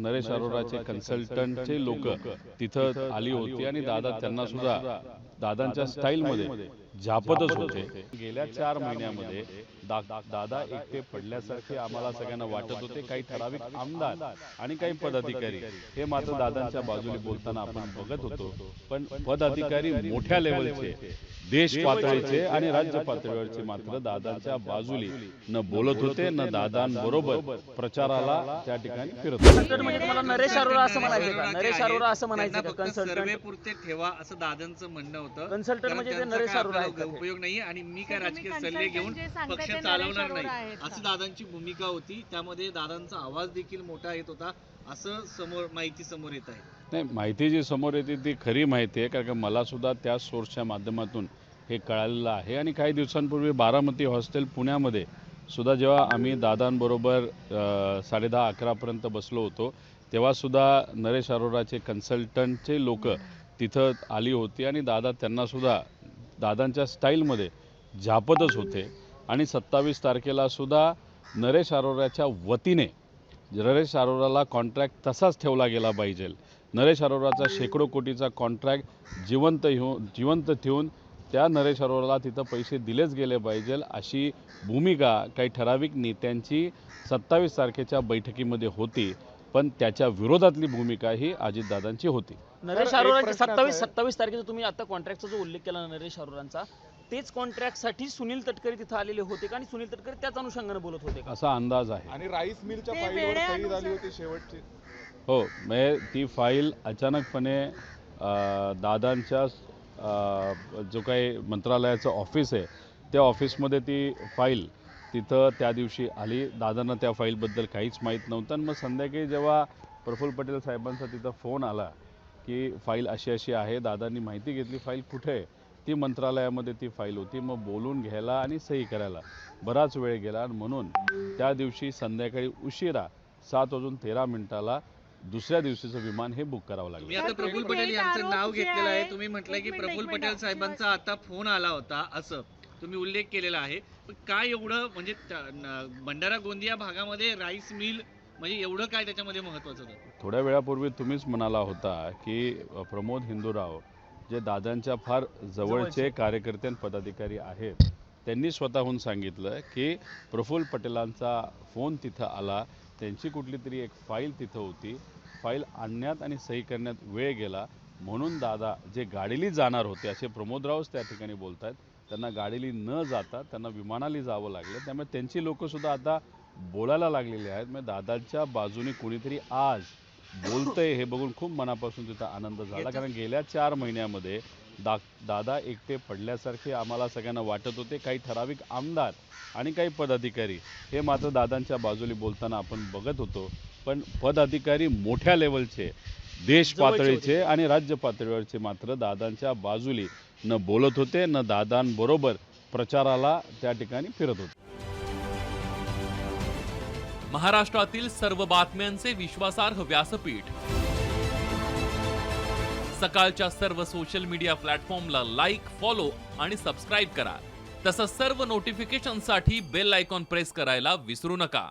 नरेश अरोराचे कन्सल्टंटचे लोक तिथं आली होती आणि दादा त्यांना सुद्धा दादांच्या स्टाईलमध्ये झापतच होते। गेल्या 4 महिन्यामध्ये दादा एकटे पडल्यासारखे आम्हाला सगळ्यांना वाटत होते। काही ठराविक आमदार आणि काही पदाधिकारी हे मात्र दादांच्या बाजूने बोलताना आपण बघत होतो, पण पदाधिकारी मोठ्या लेवलचे देश पातळीचे आणि राज्य पातळीवरचे मात्र दादांच्या बाजूने न बोलत होते न दादांबरोबर प्रचाराला त्या ठिकाणी फिरत होते। म्हणजे तुम्हाला नरेश अरोरा असं म्हणायचं का? नरेश अरोरा असं म्हणायचं का? कन्सल्टंट सर्वे पुरते ठेवा असं दादांचं म्हणणं होतं। कन्सल्टंट म्हणजे ते नरेश अरोरा आहेत का? उपयोग नाही आणि मी काय राजकीय सल्ले घेऊन पक्ष चालवणार नाही अशी दादांची भूमिका होती। त्यामध्ये दादांचा आवाज देखील मोठा येत होता असं माहिती समोर येत आहे। नाही, माहिती जी समोर येते ती खरी माहिती आहे, कारण मला सुद्धा त्या सोर्सच्या माध्यमातून हे कळालेलं आहे। आणि काही दिवसांपूर्वी बारामती हॉस्टेल पुण्यामध्ये सुद्धा जेव्हा आम्ही दादांबरोबर 10:30-11 पर्यंत बसलो होतो, तेव्हा सुद्धा नरेश अरोराचे कन्सल्टंटचे लोक तिथं आली होती आणि दादा त्यांना सुद्धा दादांच्या स्टाईलमध्ये झापतच होते। आणि 27 तारखेला सुद्धा नरेश अरोराच्या वतीने नरेश अरोराला कॉन्ट्रॅक्ट तसाच ठेवला गेला पाहिजे। नरेश अरोराचा शेकडो कोटीचा कॉन्ट्रॅक्ट जिवंत ठेवून त्या नरेश अरोराला तिथं पैसे दिलेच गेले पाहिजे अशी भूमिका काही ठराविक नेत्यांची 27 तारखेच्या बैठकीमध्ये होती, पण त्याच्या विरोधातली भूमिका ही अजितदादांची होती। नरेश अरोराची 27 तारखेचा तुम्ही आता कॉन्ट्रॅक्टचा जो उल्लेख केला नरेश अरोरांचा, तेच कॉन्ट्रॅक्टसाठी सुनील तटकरे तिथे आलेले होते का आणि सुनील तटकरे त्याच अनुषंगाने बोलत होते का? असा अंदाज आहे। आणि राईस मिलच्या फाईलवर सही झाली होती शेवटची। हो, म्हणजे ती फाईल अचानकपणे दादांच्या जो काही मंत्रालयाचं ऑफिस आहे त्या ऑफिसमध्ये ती फाईल तिथं त्या दिवशी आली। दादांना त्या फाईलबद्दल काहीच माहीत नव्हतं आणि मग संध्याकाळी जेव्हा प्रफुल्ल पटेल साहेबांचा तिथं फोन आला की फाईल अशी अशी आहे, दादांनी माहिती घेतली फाईल कुठे आहे, ती मंत्रालयामध्ये ती फाईल होती। मग बोलून घ्यायला आणि सही करायला बराच वेळ गेला आणि म्हणून त्या दिवशी संध्याकाळी उशिरा 7:13 दुसऱ्या दिवशीचं विमान हे बुक करावं लागलं। मी आता प्रफुल्ल पटेल यांचं नाव घेतलेलं आहे। तुम्ही म्हटलंय की प्रफुल्ल पटेल साहेबांचा आता फोन आला होता असं तुम्ही उल्लेख केलेला आहे, पण काय एवढं म्हणजे भंडारा गोंदिया भागामध्ये राईस मिल म्हणजे एवढं काय त्याच्यामध्ये महत्त्वाचं होतं? थोड्या वेळापूर्वी तुम्हीच म्हणाला होता की प्रमोद हिंदूराव जे दादांच्या फार जवळचे कार्यकर्ते आणि पदाधिकारी आहेत, त्यांनी स्वतःहून सांगितलं की प्रफुल्ल पटेलांचा फोन तिथं आला, त्यांची कुठली तरी एक फाईल तिथं होती, फाईल आणण्यात आणि सही करण्यात वेळ गेला म्हणून दादा जे गाडीली जाणार होते असे प्रमोदरावच त्या ठिकाणी बोलत आहेत, त्यांना गाडीली न जाता त्यांना विमानाली जावं लागलं। त्यामुळे त्यांची लोकंसुद्धा आता बोलायला लागलेली आहेत। म्हणजे दादांच्या बाजूने कोणीतरी आज बोलतंय हे बघून खूप मनापासून तिथं आनंद झाला, कारण गेल्या 4 महिन्यामध्ये दादा एकटे पडल्यासारखे आम्हाला सगळ्यांना वाटत होते। काही ठराविक आमदार आणि काही पदाधिकारी हे मात्र दादांच्या बाजूने बोलताना आपण बघत होतो, पण पदाधिकारी मोठ्या लेवलचे देश पातळीचे आणि राज्य पातळीवरचे मात्र दादांच्या बाजूने न बोलत होते न दादांबरोबर प्रचाराला त्या ठिकाणी फिरत होते। महाराष्ट्रातील सर्व बातम्यांचे विश्वासार्ह व्यासपीठ, सकाळच्या सर्व सोशल मीडिया प्लॅटफॉर्मला लाईक, फॉलो आणि सबस्क्राईब करा। तसंच सर्व नोटिफिकेशनसाठी बेल आयकॉन प्रेस करायला विसरू नका।